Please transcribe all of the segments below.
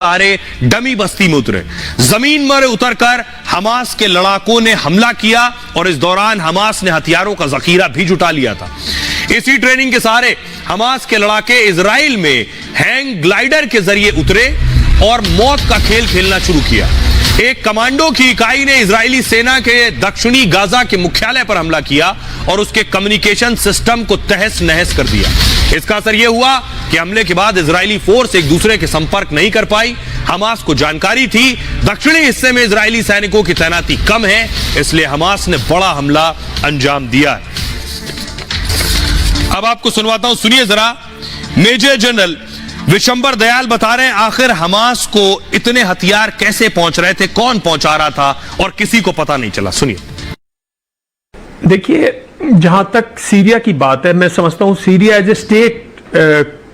सारे डमी बस्ती में उतरे, जमीन पर उतरकर हमास के लड़ाकों ने हमला किया और इस दौरान हमास ने हथियारों का जखीरा भी जुटा लिया था। इसी ट्रेनिंग के सहारे हमास के लड़ाके इजराइल में हैंग ग्लाइडर के जरिए उतरे और मौत का खेल खेलना शुरू किया। एक कमांडो की इकाई ने इजरायली सेना के दक्षिणी गाजा के मुख्यालय पर हमला किया और उसके कम्युनिकेशन सिस्टम को तहस नहस कर दिया। इसका असर यह हुआ कि हमले के बाद इजरायली फोर्स एक दूसरे के संपर्क नहीं कर पाई। हमास को जानकारी थी दक्षिणी हिस्से में इजरायली सैनिकों की तैनाती कम है, इसलिए हमास ने बड़ा हमला अंजाम दिया है। अब आपको सुनवाता हूं, सुनिए जरा। मेजर जनरल विशंबर दयाल बता रहे हैं आखिर हमास को इतने हथियार कैसे पहुंच रहे थे, कौन पहुंचा रहा था और किसी को पता नहीं चला। सुनिए। देखिए, जहां तक सीरिया की बात है, मैं समझता हूं सीरिया एज ए स्टेट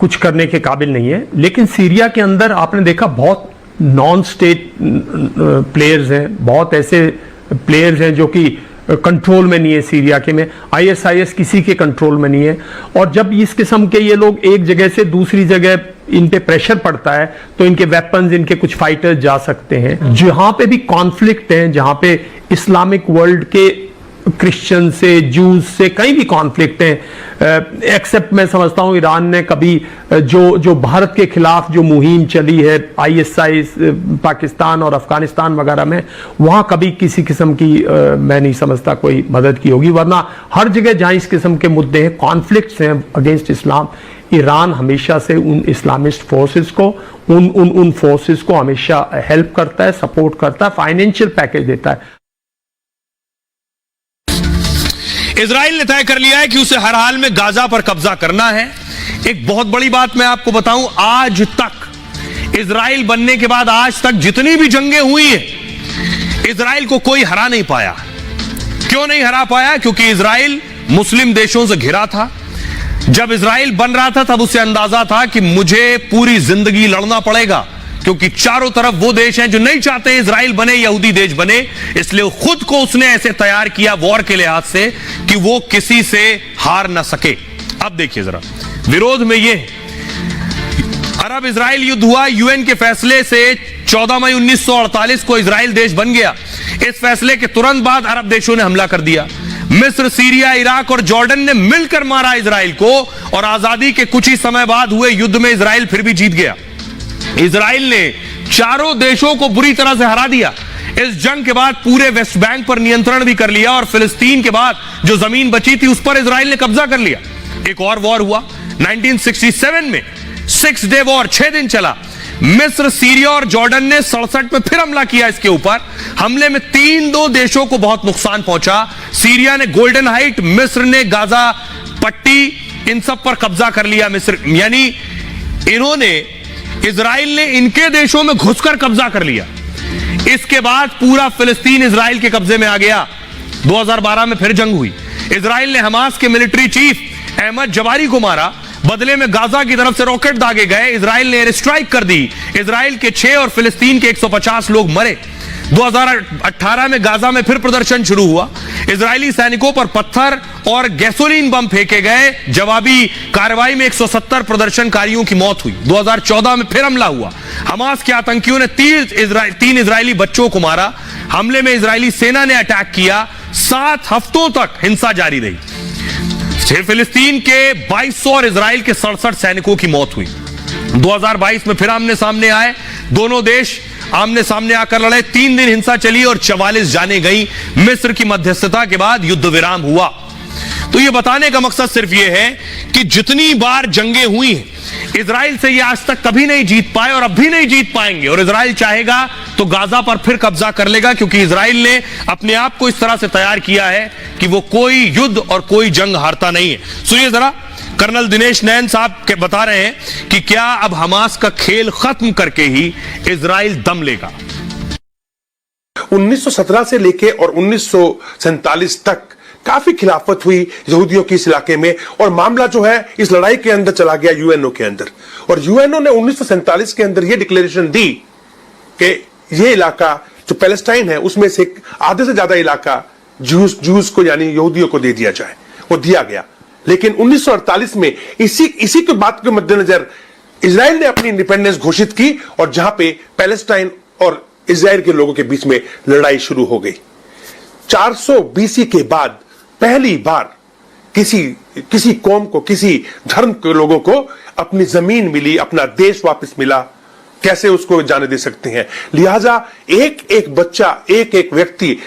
कुछ करने के काबिल नहीं है, लेकिन सीरिया के अंदर आपने देखा बहुत नॉन स्टेट प्लेयर्स हैं, बहुत ऐसे प्लेयर्स हैं जो कि कंट्रोल में नहीं है सीरिया के में। आईएसआईएस किसी के कंट्रोल में नहीं है, और जब इस किस्म के ये लोग एक जगह से दूसरी जगह इन पे प्रेशर पड़ता है तो इनके वेपन्स, इनके कुछ फाइटर्स जा सकते हैं। जहां पे भी कॉन्फ्लिक्ट है, जहां पे इस्लामिक वर्ल्ड के क्रिश्चियन से, जूस से कहीं भी कॉन्फ्लिक्ट है, एक्सेप्ट मैं समझता हूं ईरान ने कभी जो भारत के खिलाफ जो मुहिम चली है आईएसआई पाकिस्तान और अफगानिस्तान वगैरह में, वहां कभी किसी किस्म की मैं नहीं समझता कोई मदद की होगी। वरना हर जगह जहां इस किस्म के मुद्दे हैं, कॉन्फ्लिक्ट्स हैं अगेंस्ट इस्लाम, ईरान हमेशा से उन इस्लामिस्ट फोर्सेस को, उन फोर्सेस को हमेशा हेल्प करता है, सपोर्ट करता है, फाइनेंशियल पैकेज देता है। इजराइल ने तय कर लिया है कि उसे हर हाल में गाजा पर कब्जा करना है। एक बहुत बड़ी बात मैं आपको बताऊं, आज तक इजराइल बनने के बाद आज तक जितनी भी जंगें हुई हैं, इजराइल को कोई हरा नहीं पाया। क्यों नहीं हरा पाया? क्योंकि इजराइल मुस्लिम देशों से घिरा था। जब इजराइल बन रहा था तब उसे अंदाजा था कि मुझे पूरी जिंदगी लड़ना पड़ेगा, क्योंकि चारों तरफ वो देश हैं जो नहीं चाहते इजराइल बने, यहूदी देश बने। इसलिए खुद को उसने ऐसे तैयार किया वॉर के लिहाज से कि वो किसी से हार ना सके। अब देखिए जरा, विरोध में ये अरब इजराइल युद्ध हुआ। यूएन के फैसले से 14 मई 1948 को इजराइल देश बन गया। इस फैसले के तुरंत बाद अरब देशों ने हमला कर दिया। मिस्र, सीरिया, इराक और जॉर्डन ने मिलकर मारा इजराइल को, और आजादी के कुछ ही समय बाद हुए युद्ध में इजराइल फिर भी जीत गया। इजराइल ने चारों देशों को बुरी तरह से हरा दिया। इस जंग के बाद पूरे वेस्ट बैंक पर नियंत्रण भी कर लिया, और फिलिस्तीन के बाद जो जमीन बची थी उस पर इजराइल ने कब्जा कर लिया। एक और वॉर हुआ 1967 में, 6 डे वॉर, 6 दिन चला। मिस्र, सीरिया और जॉर्डन ने 67 में फिर हमला किया इसके ऊपर। हमले में 3 देशों को बहुत नुकसान पहुंचा। सीरिया ने गोल्डन हाइट, मिस्र ने गाजा पट्टी, इन सब पर कब्जा कर लिया। मिस्र यानी इन्होंने, इजराइल ने इनके देशों में घुसकर कब्जा कर लिया। इसके बाद पूरा फिलिस्तीन इजराइल के कब्जे में आ गया। 2012 में फिर जंग हुई। इजराइल ने हमास के मिलिट्री चीफ अहमद जवारी को मारा। बदले में गाजा की तरफ से रॉकेट दागे गए। इजराइल ने एयर स्ट्राइक कर दी। इजराइल के 6 और फिलिस्तीन के 150 लोग मरे। 2018 में गाजा में फिर प्रदर्शन शुरू हुआ। इजरायली सैनिकों पर पत्थर और गैसोलीन बम फेंके गए। जवाबी कार्रवाई में 170 प्रदर्शनकारियों की मौत हुई। 2014 में फिर हमला हुआ। हमास के आतंकियों ने 3 इजरायली बच्चों को मारा। हमले में इजरायली सेना ने अटैक किया। 7 हफ्तों तक हिंसा जारी रही। फिलिस्तीन के 2200 और इजराइल के 67 सैनिकों की मौत हुई। 2022 में फिर आमने सामने आए। दोनों देश आमने सामने आकर लड़े। 3 दिन हिंसा चली और 44 जाने गई। मिस्र की मध्यस्थता के बाद युद्ध विराम हुआ। तो यह बताने का मकसद सिर्फ यह है कि जितनी बार जंगें हुई हैं, इजराइल से ये आज तक कभी नहीं जीत पाए और अब भी नहीं जीत पाएंगे। और इजराइल चाहेगा तो गाजा पर फिर कब्जा कर लेगा, क्योंकि इजराइल ने अपने आप को इस तरह से तैयार किया है कि वो कोई युद्ध और कोई जंग हारता नहीं है। सुनिए जरा, कर्नल दिनेश नैन साहब के बता रहे हैं कि क्या अब हमास का खेल खत्म करके ही इजराइल दम लेगा। 1917 से लेके और 1947 तक काफी खिलाफत हुई यहूदियों की इस इलाके में, और मामला जो है इस लड़ाई के अंदर चला गया यूएनओ के अंदर। और यूएनओ ने 1947 के अंदर यह डिक्लेरेशन दी कि यह इलाका जो पैलेस्टाइन है उसमें से आधे से ज्यादा इलाका जूस को यानी यहूदियों को दे दिया जाए। वो दिया गया। लेकिन 1948 में इसी के बात के मद्देनजर इजराइल ने अपनी इंडिपेंडेंस घोषित की और जहां पे पैलेस्टाइन और इजराइल के लोगों के बीच में लड़ाई शुरू हो गई। 400 बीसी के बाद पहली बार किसी कौम को, किसी धर्म के लोगों को अपनी जमीन मिली, अपना देश वापस मिला। कैसे उसको जाने दे सकते हैं? लिहाजा एक एक बच्चा, एक एक व्यक्ति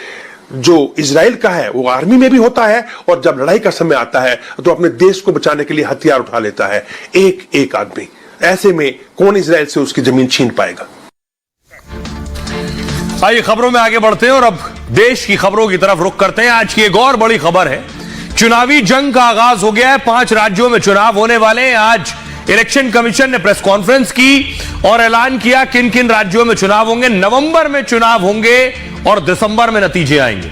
जो इजराइल का है वो आर्मी में भी होता है और जब लड़ाई का समय आता है तो अपने देश को बचाने के लिए हथियार उठा लेता है, एक एक आदमी। ऐसे में कौन इजराइल से उसकी जमीन छीन पाएगा? आइए खबरों में आगे बढ़ते हैं और अब देश की खबरों की तरफ रुख करते हैं। आज की एक और बड़ी खबर है, चुनावी जंग का आगाज हो गया है। 5 राज्यों में चुनाव होने वाले हैं। आज इलेक्शन कमीशन ने प्रेस कॉन्फ्रेंस की और ऐलान किया किन किन राज्यों में चुनाव होंगे। नवंबर में चुनाव होंगे और दिसंबर में नतीजे आएंगे।